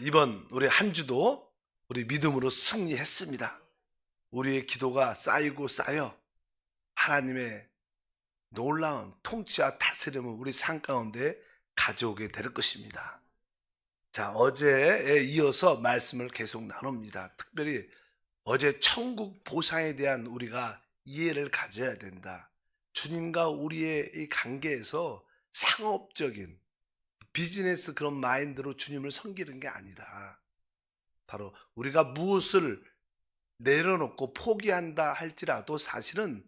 이번 우리 한 주도 우리 믿음으로 승리했습니다. 우리의 기도가 쌓이고 쌓여 하나님의 놀라운 통치와 다스림을 우리 삶 가운데 가져오게 될 것입니다. 자, 어제에 이어서 말씀을 계속 나눕니다. 특별히 어제 천국 보상에 대한 우리가 이해를 가져야 된다. 주님과 우리의 이 관계에서 상업적인 비즈니스 그런 마인드로 주님을 섬기는 게 아니다. 바로 우리가 무엇을 내려놓고 포기한다 할지라도 사실은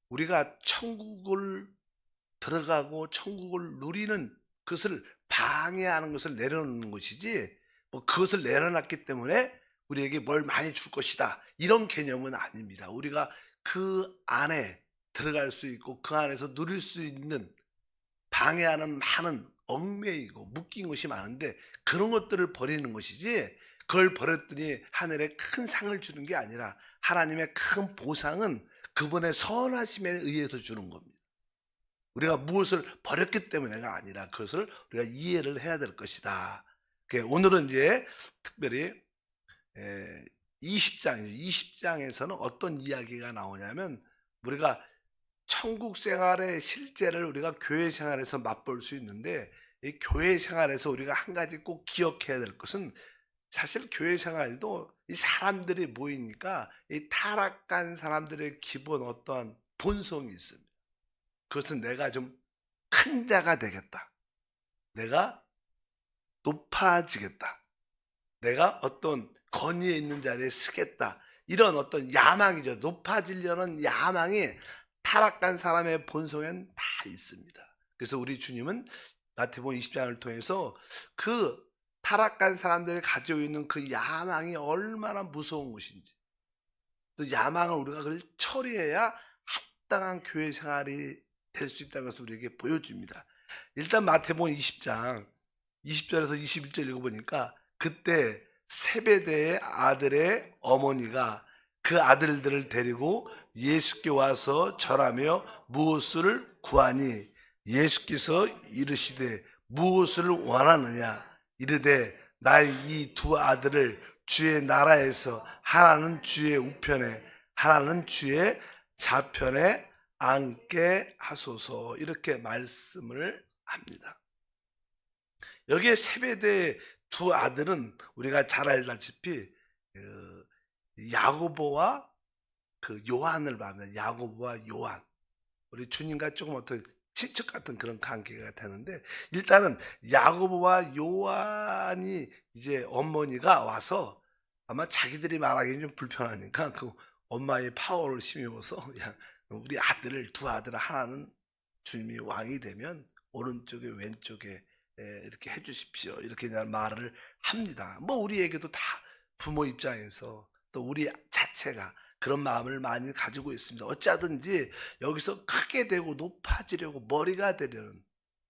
우리가 천국을 들어가고 천국을 누리는 것을 방해하는 것을 내려놓는 것이지, 뭐 그것을 내려놨기 때문에 우리에게 뭘 많이 줄 것이다, 이런 개념은 아닙니다. 우리가 그 안에 들어갈 수 있고 그 안에서 누릴 수 있는 방해하는 많은 얽매이고 묶인 것이 많은데, 그런 것들을 버리는 것이지, 그걸 버렸더니 하늘에 큰 상을 주는 게 아니라 하나님의 큰 보상은 그분의 선하심에 의해서 주는 겁니다. 우리가 무엇을 버렸기 때문에가 아니라 그것을 우리가 이해를 해야 될 것이다. 오늘은 이제 특별히 20장에서는 어떤 이야기가 나오냐면, 우리가 천국 생활의 실제를 우리가 교회 생활에서 맛볼 수 있는데, 이 교회 생활에서 우리가 한 가지 꼭 기억해야 될 것은, 사실 교회 생활도 이 사람들이 모이니까 이 타락한 사람들의 기본 어떠한 본성이 있습니다. 그것은 내가 좀 큰 자가 되겠다, 내가 높아지겠다, 내가 어떤 권위에 있는 자리에 서겠다, 이런 어떤 야망이죠. 높아지려는 야망이 타락한 사람의 본성엔 다 있습니다. 그래서 우리 주님은 마태복음 20장을 통해서 그 타락한 사람들이 가지고 있는 그 야망이 얼마나 무서운 것인지, 또 야망을 우리가 그걸 처리해야 합당한 교회 생활이 될 수 있다는 것을 우리에게 보여줍니다. 일단 마태복음 20장 20절에서 21절 읽어보니까, 그때 세베대의 아들의 어머니가 그 아들들을 데리고 예수께 와서 절하며 무엇을 구하니, 예수께서 이르시되 무엇을 원하느냐, 이르되 나의 이 두 아들을 주의 나라에서 하나는 주의 우편에 하나는 주의 좌편에 앉게 하소서, 이렇게 말씀을 합니다. 여기에 세베대의 두 아들은 우리가 잘 알다시피 야고보와 그 요한을 말합니다. 야고보와 요한, 우리 주님과 조금 어떤 친척 같은 그런 관계가 되는데, 일단은 야고보와 요한이 이제 어머니가 와서 아마 자기들이 말하기는 좀 불편하니까 그 엄마의 파워를 힘입어서, 야, 우리 아들을 두 아들을 하나는 주님이 왕이 되면 오른쪽에 왼쪽에 이렇게 해주십시오, 이렇게 말을 합니다. 뭐 우리에게도 다 부모 입장에서 또 우리 자체가 그런 마음을 많이 가지고 있습니다. 어찌하든지 여기서 크게 되고 높아지려고, 머리가 되려는,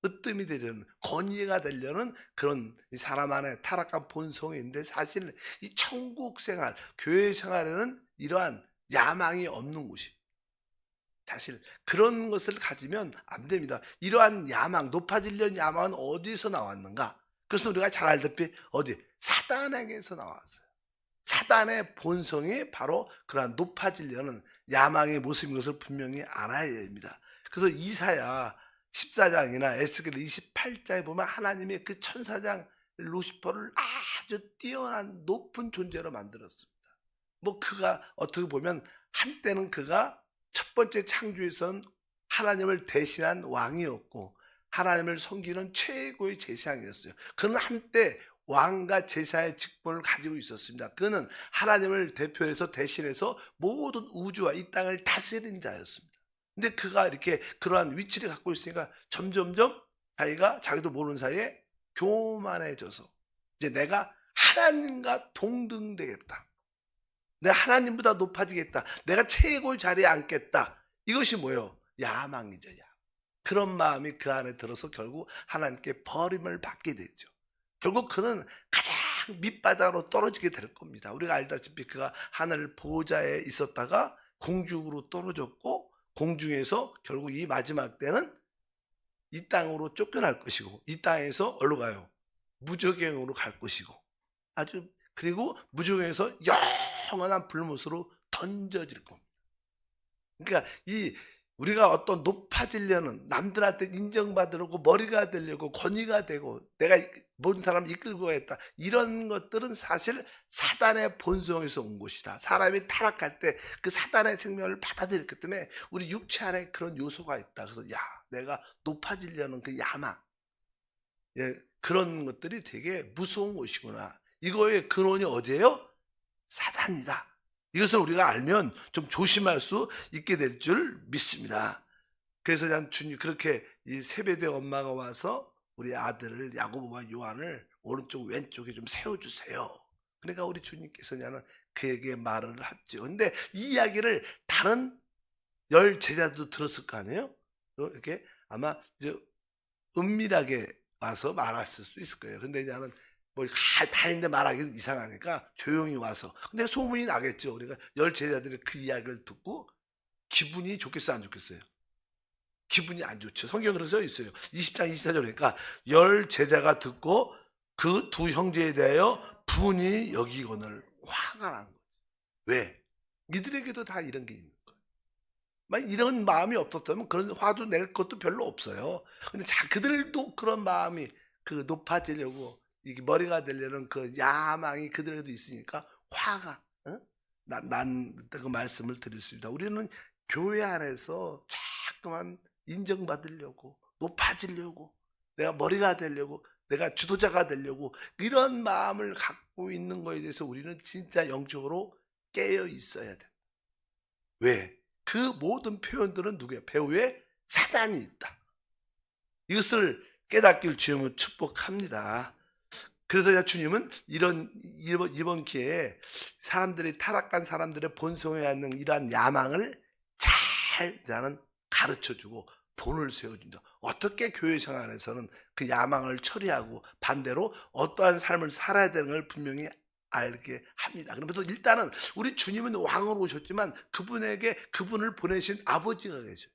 으뜸이 되려는, 권위가 되려는 그런 사람 안에 타락한 본성이 있는데, 사실 이 천국 생활, 교회 생활에는 이러한 야망이 없는 곳이, 사실 그런 것을 가지면 안 됩니다. 이러한 야망, 높아지려는 야망은 어디서 나왔는가? 그것은 우리가 잘 알다시피 어디? 사단에게서 나왔어요. 사단의 본성이 바로 그러한 높아지려는 야망의 모습인 것을 분명히 알아야 됩니다. 그래서 이사야 14장이나 에스겔 28장에 보면 하나님의 그 천사장 루시퍼를 아주 뛰어난 높은 존재로 만들었습니다. 뭐 그가 어떻게 보면 한때는 그가 첫 번째 창조에서는 하나님을 대신한 왕이었고 하나님을 섬기는 최고의 제사장이었어요. 그는 한때 왕과 제사의 직분을 가지고 있었습니다. 그는 하나님을 대표해서 대신해서 모든 우주와 이 땅을 다스린 자였습니다. 근데 그가 이렇게 그러한 위치를 갖고 있으니까 점점점 자기도 모르는 사이에 교만해져서, 이제 내가 하나님과 동등되겠다, 내가 하나님보다 높아지겠다, 내가 최고의 자리에 앉겠다, 이것이 뭐예요? 야망이죠. 야망. 그런 마음이 그 안에 들어서 결국 하나님께 버림을 받게 되죠. 결국 그는 가장 밑바닥으로 떨어지게 될 겁니다. 우리가 알다시피 그가 하늘 보호자에 있었다가 공중으로 떨어졌고, 공중에서 결국 이 마지막 때는 이 땅으로 쫓겨날 것이고, 이 땅에서 어디로 가요? 무저갱으로 갈 것이고, 아주 그리고 무중에서 영원한 불못으로 던져질 겁니다. 그러니까 이 우리가 어떤 높아지려는 남들한테 인정받으려고 머리가 되려고 권위가 되고 내가 모든 사람을 이끌고 가겠다 이런 것들은 사실 사단의 본성에서 온 것이다. 사람이 타락할 때 그 사단의 생명을 받아들였기 때문에 우리 육체 안에 그런 요소가 있다. 그래서 야 내가 높아지려는 그 야망 그런 것들이 되게 무서운 것이구나. 이거의 근원이 어디예요? 사단이다. 이것을 우리가 알면 좀 조심할 수 있게 될 줄 믿습니다. 그래서 난 주님 그렇게 이 세베대 엄마가 와서 우리 아들을 야고보와 요한을 오른쪽 왼쪽에 좀 세워주세요. 그러니까 우리 주님께서는 그에게 말을 했죠. 근데 이 이야기를 다른 열 제자도 들었을 거 아니에요? 이렇게 아마 이제 은밀하게 와서 말했을 수 있을 거예요. 근데 나는 뭐 다 있는데 말하기는 이상하니까 조용히 와서. 근데 소문이 나겠죠. 우리가 열 제자들이 그 이야기를 듣고 기분이 좋겠어요, 안 좋겠어요? 기분이 안 좋죠. 성경으로 써 있어요. 20장 24절 보니까 열 제자가 듣고 그 두 형제에 대하여 분이 여기거늘 화가 난 거죠. 왜? 이들에게도 다 이런 게 있는 거예요. 만약 이런 마음이 없었다면 그런 화도 낼 것도 별로 없어요. 근데 그들도 그런 마음이 그 높아지려고 이게 머리가 되려는 그 야망이 그들에게도 있으니까 화가 난그 말씀을 드렸습니다. 우리는 교회 안에서 자꾸만 인정받으려고 높아지려고 내가 머리가 되려고 내가 주도자가 되려고 이런 마음을 갖고 있는 거에 대해서 우리는 진짜 영적으로 깨어 있어야 돼. 왜? 그 모든 표현들은 누구야? 배후에 사단이 있다. 이것을 깨닫길 주님은 축복합니다. 그래서 주님은 이번 기회에 사람들이 타락한 사람들의 본성에 있는 이러한 야망을 잘 나는 가르쳐주고 본을 세워준다. 어떻게 교회 생활 안에서는 그 야망을 처리하고 반대로 어떠한 삶을 살아야 되는 걸 분명히 알게 합니다. 그러면서 일단은 우리 주님은 왕으로 오셨지만 그분에게 그분을 보내신 아버지가 계셔요.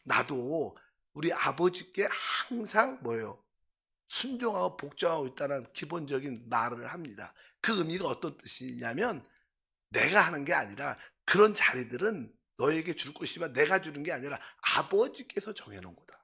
나도 우리 아버지께 항상 뭐예요? 순종하고 복종하고 있다는 기본적인 말을 합니다. 그 의미가 어떤 뜻이냐면 내가 하는 게 아니라 그런 자리들은 너에게 줄 것이지만 내가 주는 게 아니라 아버지께서 정해놓은 거다.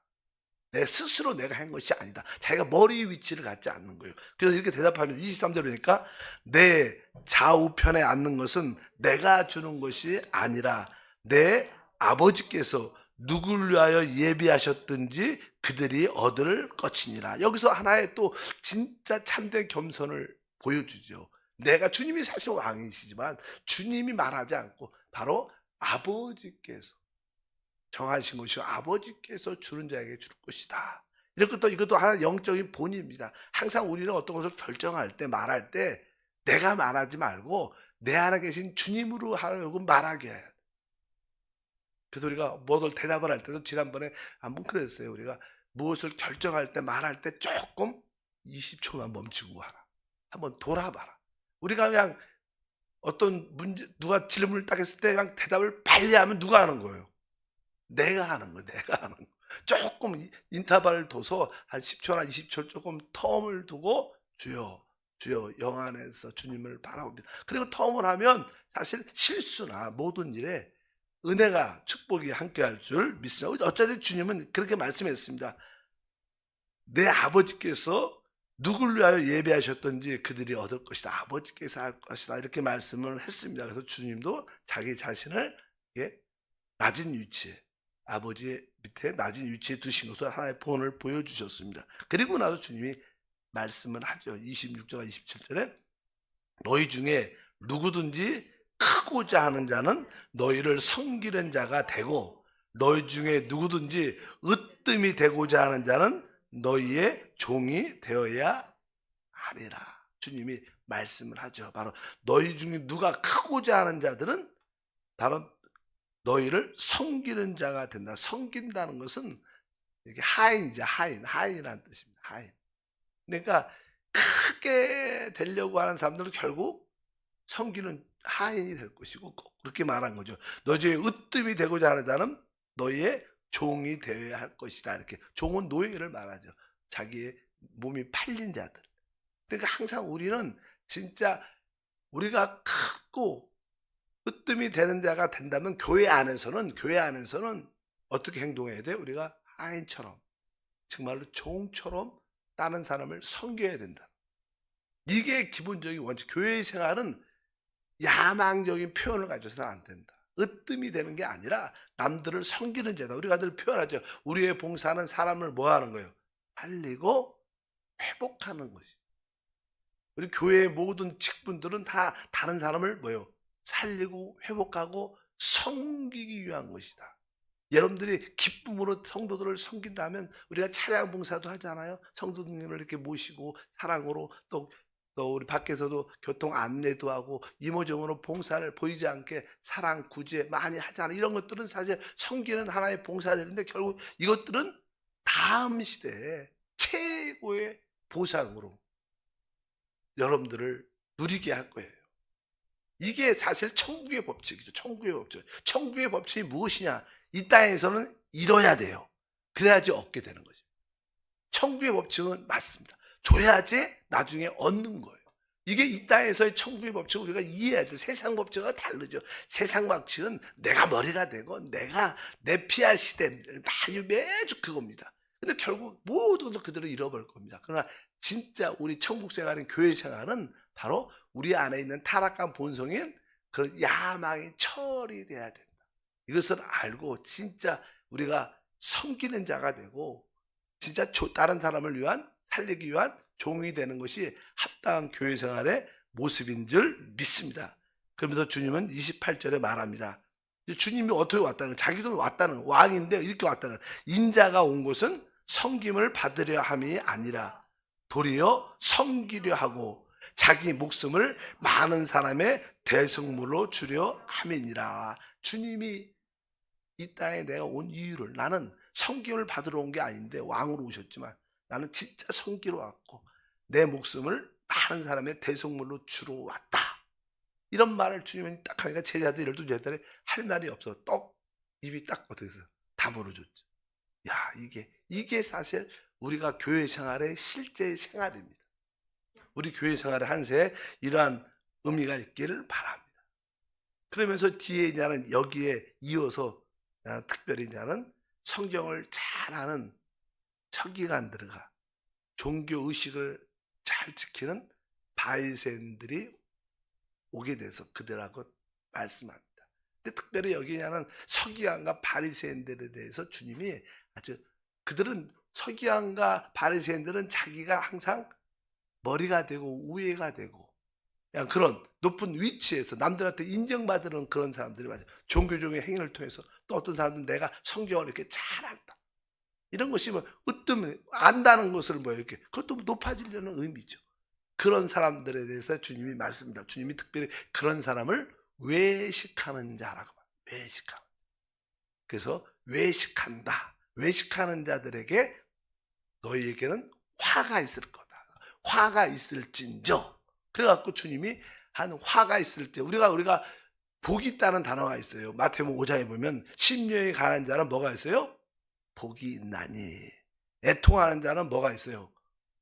내 스스로 내가 한 것이 아니다. 자기가 머리 위치를 갖지 않는 거예요. 그래서 이렇게 대답하면 23절 보니까 내 좌우편에 앉는 것은 내가 주는 것이 아니라 내 아버지께서 누구를 위하여 예비하셨든지 그들이 얻을 것이니라. 여기서 하나의 또 진짜 참된 겸손을 보여주죠. 내가 주님이 사실 왕이시지만 주님이 말하지 않고 바로 아버지께서 정하신 것이고 아버지께서 주는 자에게 줄 것이다. 이것도 하나 영적인 본입니다. 항상 우리는 어떤 것을 결정할 때 말할 때 내가 말하지 말고 내 안에 계신 주님으로 하려고 말하게 해야 돼. 그래서 우리가 무엇을 대답을 할 때도 지난번에 한번 그랬어요. 우리가 무엇을 결정할 때 말할 때 조금 20초만 멈추고 하라. 한번 돌아봐라. 우리가 그냥 어떤 문제 누가 질문을 딱 했을 때 그냥 대답을 빨리 하면 누가 하는 거예요? 내가 하는 거예요. 내가 하는 거. 조금 인터벌을 둬서 한 10초나 20초 조금 텀을 두고 주여 영 안에서 주님을 바라봅니다. 그리고 텀을 하면 사실 실수나 모든 일에 은혜가 축복이 함께할 줄 믿습니다. 어차피 주님은 그렇게 말씀했습니다. 내 아버지께서 누구를 위하여 예배하셨던지 그들이 얻을 것이다. 아버지께서 할 것이다. 이렇게 말씀을 했습니다. 그래서 주님도 자기 자신을 낮은 위치에 아버지의 밑에 낮은 위치에 두신 것으로 하나의 본을 보여주셨습니다. 그리고 나서 주님이 말씀을 하죠. 26절과 27절에 너희 중에 누구든지 크고자 하는 자는 너희를 섬기는 자가 되고 너희 중에 누구든지 으뜸이 되고자 하는 자는 너희의 종이 되어야 하리라. 주님이 말씀을 하죠. 바로 너희 중에 누가 크고자 하는 자들은 바로 너희를 섬기는 자가 된다. 섬긴다는 것은 이렇게 하인이죠. 하인이라는 뜻입니다. 하인. 그러니까 크게 되려고 하는 사람들은 결국 섬기는 하인이 될 것이고 그렇게 말한 거죠. 너희 중에 으뜸이 되고자 하는 자는 너희의 종이 되어야 할 것이다. 이렇게 종은 노예를 말하죠. 자기의 몸이 팔린 자들. 그러니까 항상 우리는 진짜 우리가 크고 으뜸이 되는 자가 된다면 교회 안에서는 어떻게 행동해야 돼요? 우리가 하인처럼 정말로 종처럼 다른 사람을 섬겨야 된다. 이게 기본적인 원칙. 교회 생활은 야망적인 표현을 가져서는 안 된다. 으뜸이 되는 게 아니라 남들을 섬기는 자다. 우리가 늘 표현하죠. 우리의 봉사는 사람을 뭐 하는 거예요? 살리고 회복하는 것이. 우리 교회의 모든 직분들은 다 다른 사람을 뭐요? 살리고 회복하고 섬기기 위한 것이다. 여러분들이 기쁨으로 성도들을 섬긴다면 우리가 차량 봉사도 하잖아요. 성도님을 이렇게 모시고 사랑으로 또 우리 밖에서도 교통 안내도 하고 이모저모로 봉사를 보이지 않게 사랑 구제 많이 하잖아요. 이런 것들은 사실 섬기는 하나의 봉사들인데 결국 이것들은 다음 시대에 최고의 보상으로 여러분들을 누리게 할 거예요. 이게 사실 천국의 법칙이죠. 천국의 법칙. 천국의 법칙이 무엇이냐? 이 땅에서는 잃어야 돼요. 그래야지 얻게 되는 거죠. 천국의 법칙은 맞습니다. 줘야지 나중에 얻는 거예요. 이게 이 땅에서의 천국의 법칙을 우리가 이해해야 돼요. 세상 법칙과 다르죠. 세상 법칙은 내가 머리가 되고 내가 내 PR 시스템 다 매주 그겁니다. 근데 결국 모두도 그대로 잃어버릴 겁니다. 그러나 진짜 우리 천국 생활인 교회 생활은 바로 우리 안에 있는 타락한 본성인 그런 야망이 처리돼야 된다. 이것을 알고 진짜 우리가 섬기는 자가 되고 진짜 다른 사람을 위한 살리기 위한 종이 되는 것이 합당한 교회 생활의 모습인 줄 믿습니다. 그러면서 주님은 28절에 말합니다. 주님이 어떻게 왔다는, 자기도 왔다는, 왕인데 이렇게 왔다는, 인자가 온 곳은 섬김을 받으려 함이 아니라 도리어 섬기려 하고 자기 목숨을 많은 사람의 대성물로 주려 함이니라. 주님이 이 땅에 내가 온 이유를, 나는 섬김을 받으러 온 게 아닌데 왕으로 오셨지만 나는 진짜 섬기러 왔고 내 목숨을 많은 사람의 대성물로 주러 왔다. 이런 말을 주님이 딱 하니까 제자들 12제자들이 할 말이 없어. 입이 딱 어떻게 해서 다물어줬죠. 야, 이게 사실 우리가 교회 생활의 실제 생활입니다. 우리 교회 생활의 한세에 이러한 의미가 있기를 바랍니다. 그러면서 뒤에 이제는 여기에 이어서 특별히 이제는 성경을 잘 아는 서기관들과 종교 의식을 잘 지키는 바리새인들이 오게 돼서 그들하고 말씀합니다. 근데 특별히 여기는 서기관과 바리새인들에 대해서 주님이 아주, 그들은, 서기관과 바리새인들은 자기가 항상 머리가 되고 우애가 되고 그냥 그런 높은 위치에서 남들한테 인정받는 그런 사람들이 맞아요. 종교적인 행위를 통해서 또 어떤 사람들은 내가 성경을 이렇게 잘 안다. 이런 것이 뭐 으뜸 안다는 것을 뭐 이렇게 그것도 높아지려는 의미죠. 그런 사람들에 대해서 주님이 말씀합니다. 주님이 특별히 그런 사람을 외식하는 자라고 말합니다. 외식하는. 그래서 외식한다. 외식하는 자들에게 너희에게는 화가 있을 거다. 화가 있을진저. 그래갖고 주님이 한 화가 있을 때 우리가 복이 있다는 단어가 있어요. 마태복음 5장에 보면 심령이 가난한 자는 뭐가 있어요? 복이 있나니. 애통하는 자는 뭐가 있어요?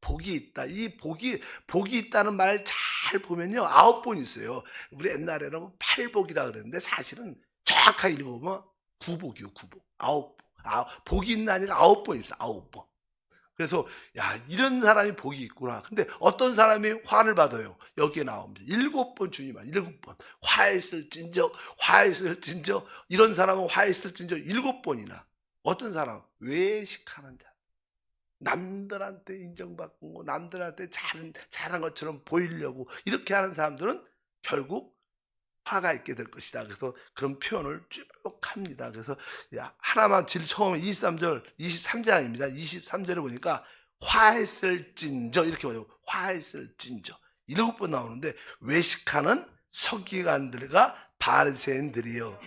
복이 있다. 이 복이 있다는 말을 잘 보면요 9번 있어요. 우리 옛날에는 8복이라 그랬는데 사실은 정확하게 읽어보면 9복이요. 9복. 9복. 복이 있나니가 9번 있어요. 9번. 그래서 야, 이런 사람이 복이 있구나. 근데 어떤 사람이 화를 받아요? 여기에 나옵니다. 7번 주님아, 7번. 화했을진저, 화했을진저. 이런 사람은 화했을진저 7번이나. 어떤 사람? 외식하는 자. 남들한테 인정받고 남들한테 잘한 것처럼 보이려고 이렇게 하는 사람들은 결국 화가 있게 될 것이다. 그래서 그런 표현을 쭉 합니다. 그래서 하나만 처음에 23장입니다. 23절에 보니까 화했을진저 이렇게 말해요. 화했을진저 7번 나오는데 외식하는 서기관들과 바리새인들이여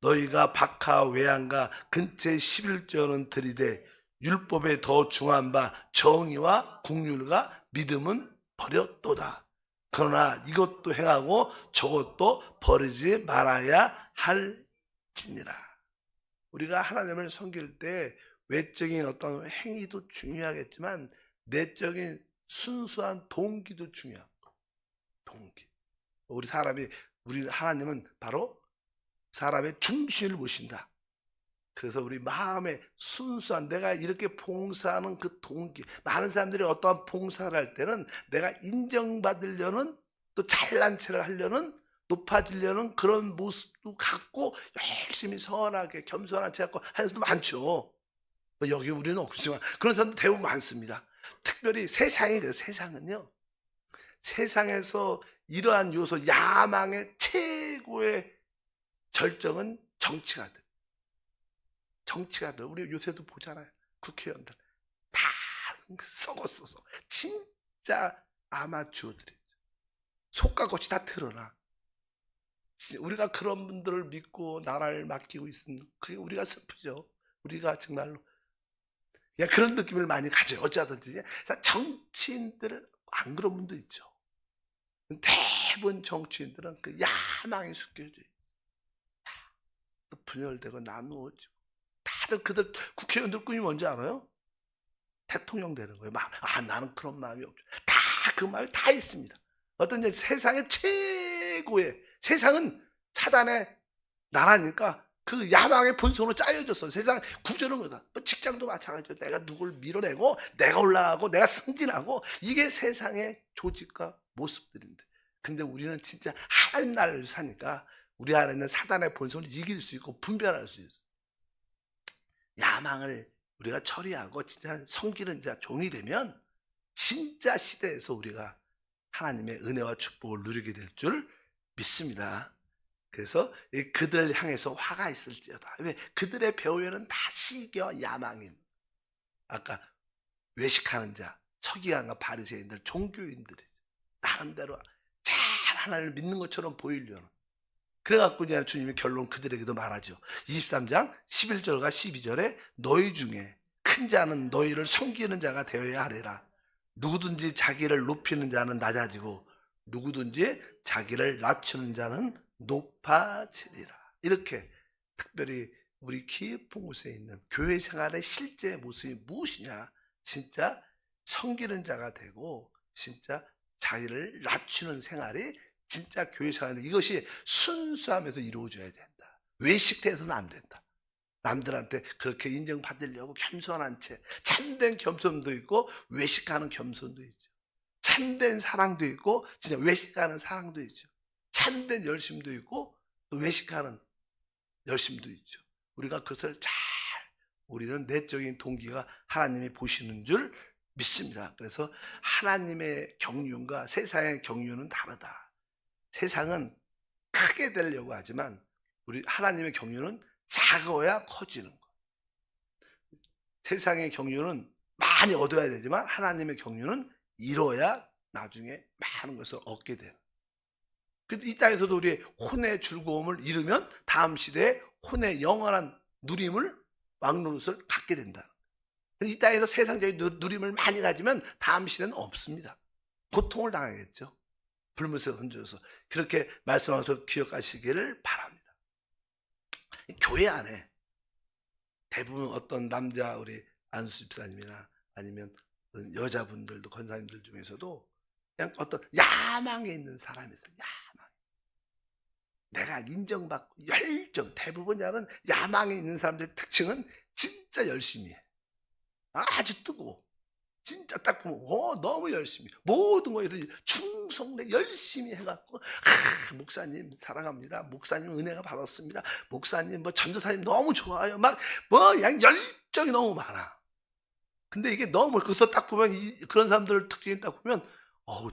너희가 박하 외양과 근처에 11조는 들이되 율법에 더 중한 바 정의와 국률과 믿음은 버렸도다. 그러나 이것도 행하고 저것도 버리지 말아야 할지니라. 우리가 하나님을 섬길 때 외적인 어떤 행위도 중요하겠지만 내적인 순수한 동기도 중요하고 우리 하나님은 바로 사람의 중심을 보신다. 그래서 우리 마음의 순수한 내가 이렇게 봉사하는 그 동기, 많은 사람들이 어떠한 봉사를 할 때는 내가 인정받으려는, 또 잘난 체를 하려는, 높아지려는 그런 모습도 갖고 열심히 선하게 겸손한 체 갖고 하는 사람도 많죠. 뭐 여기 우리는 없지만 그런 사람도 대부분 많습니다. 특별히 세상이 그래요. 세상은요, 세상에서 이러한 요소, 야망의 최고의 절정은 정치가들. 정치가들, 우리 요새도 보잖아요. 국회의원들 다 썩었어서 진짜 아마추어들이, 속과 겉이 다 드러나. 우리가 그런 분들을 믿고 나라를 맡기고 있으면 그게 우리가 슬프죠. 우리가 정말로 그냥 그런 느낌을 많이 가져요. 어쩌든지 정치인들을 안 그런 분도 있죠. 대부분 정치인들은 그 야망이 숨겨져 있어요. 분열되고 나누어지고. 다들 그들 국회의원들 꿈이 뭔지 알아요? 대통령 되는 거예요. 나는 그런 마음이 없죠. 다 그 마음이 다 있습니다. 어떤 이제 세상의 최고의, 세상은 사단의 나라니까 그 야망의 본성으로 짜여졌어. 세상 구조는 거다. 뭐 직장도 마찬가지죠. 내가 누굴 밀어내고 내가 올라가고 내가 승진하고, 이게 세상의 조직과 모습들인데, 근데 우리는 진짜 하나님 나라를 사니까 우리 안에 있는 사단의 본성을 이길 수 있고 분별할 수 있어. 야망을 우리가 처리하고 진짜 섬기는 자, 종이 되면 진짜 시대에서 우리가 하나님의 은혜와 축복을 누리게 될 줄 믿습니다. 그래서 그들을 향해서 화가 있을지어다. 왜? 그들의 배후에는 다 시기와 야망인, 아까 외식하는 자, 서기관과 바리새인들, 종교인들이 나름대로 잘 하나님을 믿는 것처럼 보이려는. 그래갖고 이제 주님이 결론 그들에게도 말하죠. 23장 11절과 12절에 너희 중에 큰 자는 너희를 섬기는 자가 되어야 하리라. 누구든지 자기를 높이는 자는 낮아지고 누구든지 자기를 낮추는 자는 높아지리라. 이렇게 특별히 우리 깊은 곳에 있는 교회 생활의 실제 모습이 무엇이냐, 진짜 섬기는 자가 되고 진짜 자기를 낮추는 생활이 진짜 교회 생활인데, 이것이 순수함에서 이루어져야 된다. 외식돼서는 안 된다. 남들한테 그렇게 인정받으려고 겸손한 채, 참된 겸손도 있고 외식하는 겸손도 있죠. 참된 사랑도 있고 진짜 외식하는 사랑도 있죠. 참된 열심도 있고 또 외식하는 열심도 있죠. 우리가 그것을 잘, 우리는 내적인 동기가 하나님이 보시는 줄 믿습니다. 그래서 하나님의 경륜과 세상의 경륜은 다르다. 세상은 크게 되려고 하지만 우리 하나님의 경륜은 작아야 커지는 거. 세상의 경륜은 많이 얻어야 되지만 하나님의 경륜은 이뤄야 나중에 많은 것을 얻게 되는. 이 땅에서도 우리의 혼의 즐거움을 잃으면 다음 시대에 혼의 영원한 누림을, 왕노릇을 갖게 된다. 이 땅에서 세상적인 누림을 많이 가지면 다음 시대는 없습니다. 고통을 당하겠죠. 불못에 던져서. 그렇게 말씀하셔서 기억하시기를 바랍니다. 교회 안에 대부분 어떤 남자 우리 안수 집사님이나 아니면 여자분들도, 권사님들 중에서도 그냥 어떤 야망에 있는 사람이 있어요. 야망. 내가 인정받고 열정. 대부분 야망에 있는 사람들의 특징은 진짜 열심히 해. 아주 뜨거워. 진짜 딱 보면 너무 열심히 모든 거에서 충성돼 열심히 해갖고, 목사님 사랑합니다, 목사님 은혜가 받았습니다, 목사님 전도사님 너무 좋아요, 그냥 열정이 너무 많아. 근데 이게 너무, 그래서 딱 보면 그런 사람들 특징이 딱 보면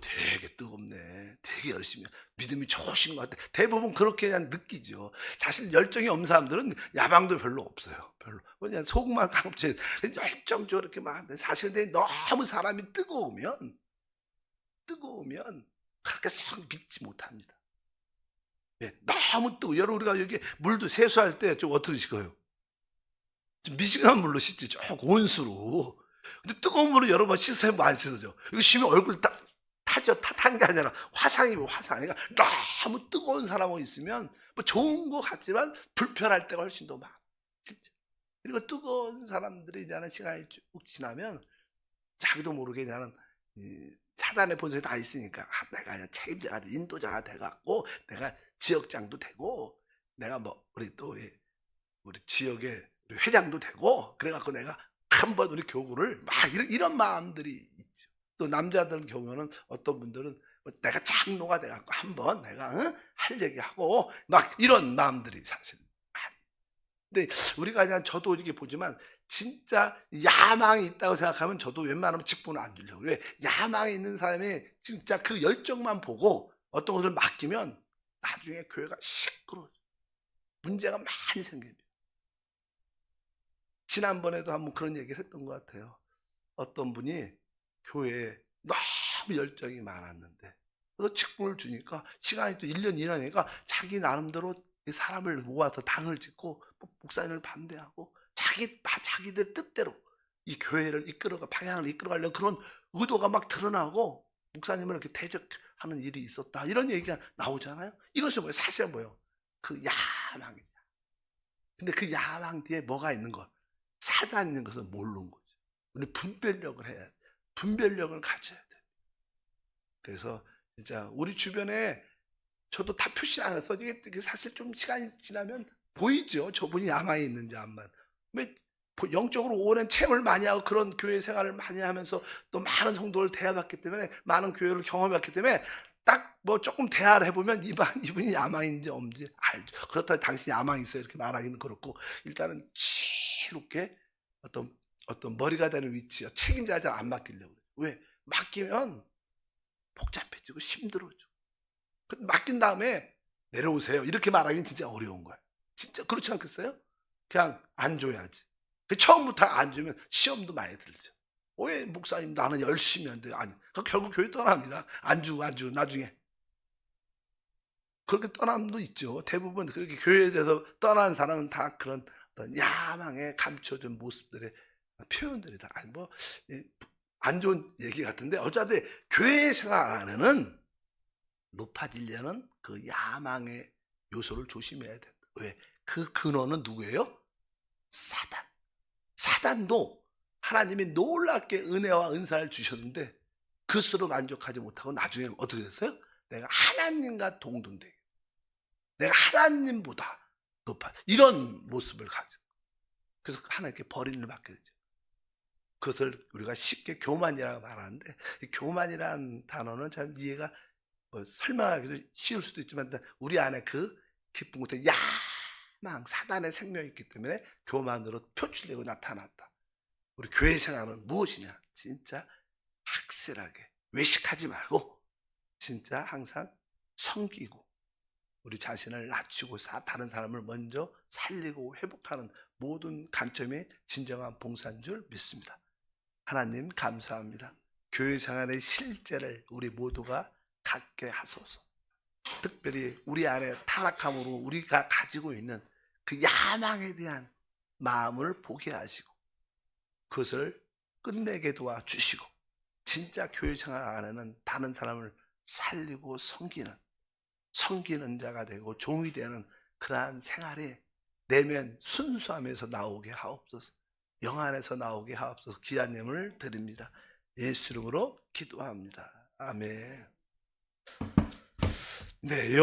되게 뜨겁네, 되게 열심히 믿음이 좋으신 것 같아. 대부분 그렇게 그냥 느끼죠. 사실 열정이 없는 사람들은 야망도 별로 없어요. 별로. 그냥 속만 가끔씩 열정적으로 이렇게 막 하는데, 사실 근데 너무 사람이 뜨거우면 그렇게 썩 믿지 못합니다. 예, 너무 뜨거워. 여러분, 우리가 여기 물도 세수할 때 좀 어떻게 씻어요? 좀 미지근한 물로 씻지, 조금 온수로. 근데 뜨거운 물로 여러 번 씻어야 안 씻어져. 이거 씻으면 얼굴 딱 타죠. 탄 게 아니라 화상이고 화상. 그러니까 너무 뜨거운 사람하고 있으면 좋은 것 같지만 불편할 때가 훨씬 더 많아. 진짜. 그리고 뜨거운 사람들이 시간이 쭉 지나면 자기도 모르게 사단의 본성이 다 있으니까 내가 그냥 책임자가 인도자가 돼 갖고 내가 지역장도 되고 내가 뭐 우리 지역의 우리 회장도 되고 그래 갖고 내가 한번 우리 교구를 막 이런 마음들이 있죠. 또 남자들 경우는 어떤 분들은 내가 장로가 돼 갖고 한번 내가 할 얘기하고 막 이런 마음들이 사실 많이. 근데 우리가 그냥 저도 이렇게 보지만 진짜 야망이 있다고 생각하면 저도 웬만하면 직분을 안 주려고. 왜? 야망이 있는 사람이 진짜 그 열정만 보고 어떤 것을 맡기면 나중에 교회가 시끄러워져. 문제가 많이 생깁니다. 지난번에도 한번 그런 얘기를 했던 것 같아요. 어떤 분이 교회에 너무 열정이 많았는데 그래서 직분을 주니까 시간이 또 1년, 2년이니까 자기 나름대로 사람을 모아서 당을 짓고 목사님을 반대하고 자기들 뜻대로 이 교회를 이끌어가 방향을 이끌어가려는 그런 의도가 막 드러나고 목사님을 이렇게 대적하는 일이 있었다 이런 얘기가 나오잖아요. 이것이 뭐예요? 사실은 뭐예요? 그 야망이죠. 근데 그 야망 뒤에 뭐가 있는 것? 사단 있는 것은 모르는 거죠. 우리 분별력을 해야 돼. 분별력을 가져야 돼. 그래서 진짜 우리 주변에 저도 다 표시 안 해서 이게 사실 좀 시간이 지나면 보이죠. 저분이 야망이 있는지 안만. 왜 영적으로 오랜 체험을 많이 하고 그런 교회 생활을 많이 하면서 또 많은 성도를 대해봤기 때문에 많은 교회를 경험해봤기 때문에 딱 뭐 조금 대화를 해보면 이분이 야망인지 없는지 알죠. 그렇다고 당신이 야망이 있어요 이렇게 말하기는 그렇고 일단은 지혜롭게 어떤 머리가 되는 위치야 책임자가 잘 안 맡기려고 그래요. 왜? 맡기면 복잡해지고 힘들어져. 맡긴 다음에 내려오세요 이렇게 말하기는 진짜 어려운 거예요. 진짜 그렇지 않겠어요? 그냥 안 줘야지. 처음부터 안 주면 시험도 많이 들죠. 왜 목사님 나는 열심히 하는데 아니 결국 교회 떠납니다. 안 주고 나중에 그렇게 떠남도 있죠. 대부분 그렇게 교회에 대해서 떠난 사람은 다 그런 어떤 야망에 감춰진 모습들의 표현들이다. 아니 안 좋은 얘기 같은데 어차피 교회 생활 안에는 높아지려는 그 야망의 요소를 조심해야 된다. 왜? 그 근원은 누구예요? 사단. 사단도 하나님이 놀랍게 은혜와 은사를 주셨는데 그것으로 만족하지 못하고 나중에 어떻게 됐어요? 내가 하나님과 동등되게 내가 하나님보다 높아 이런 모습을 가지고 그래서 하나님께 버림을 받게 되죠. 그것을 우리가 쉽게 교만이라고 말하는데 교만이라는 단어는 참 이해가 설명하기도 쉬울 수도 있지만 우리 안에 그 깊은 곳에 야망 사단의 생명이 있기 때문에 교만으로 표출되고 나타났다. 우리 교회 생활은 무엇이냐? 진짜 확실하게 외식하지 말고 진짜 항상 섬기고 우리 자신을 낮추고 다른 사람을 먼저 살리고 회복하는 모든 관점이 진정한 봉사인 줄 믿습니다. 하나님 감사합니다. 교회 생활의 실제를 우리 모두가 갖게 하소서. 특별히 우리 안에 타락함으로 우리가 가지고 있는 그 야망에 대한 마음을 보게 하시고 그것을 끝내게 도와주시고 진짜 교회 생활 안에는 다른 사람을 살리고 섬기는 자가 되고 종이 되는 그러한 생활이 내면 순수함에서 나오게 하옵소서. 영 안에서 나오게 하옵소서. 귀한 예물을 드립니다. 예수 이름으로 기도합니다. 아멘. 네,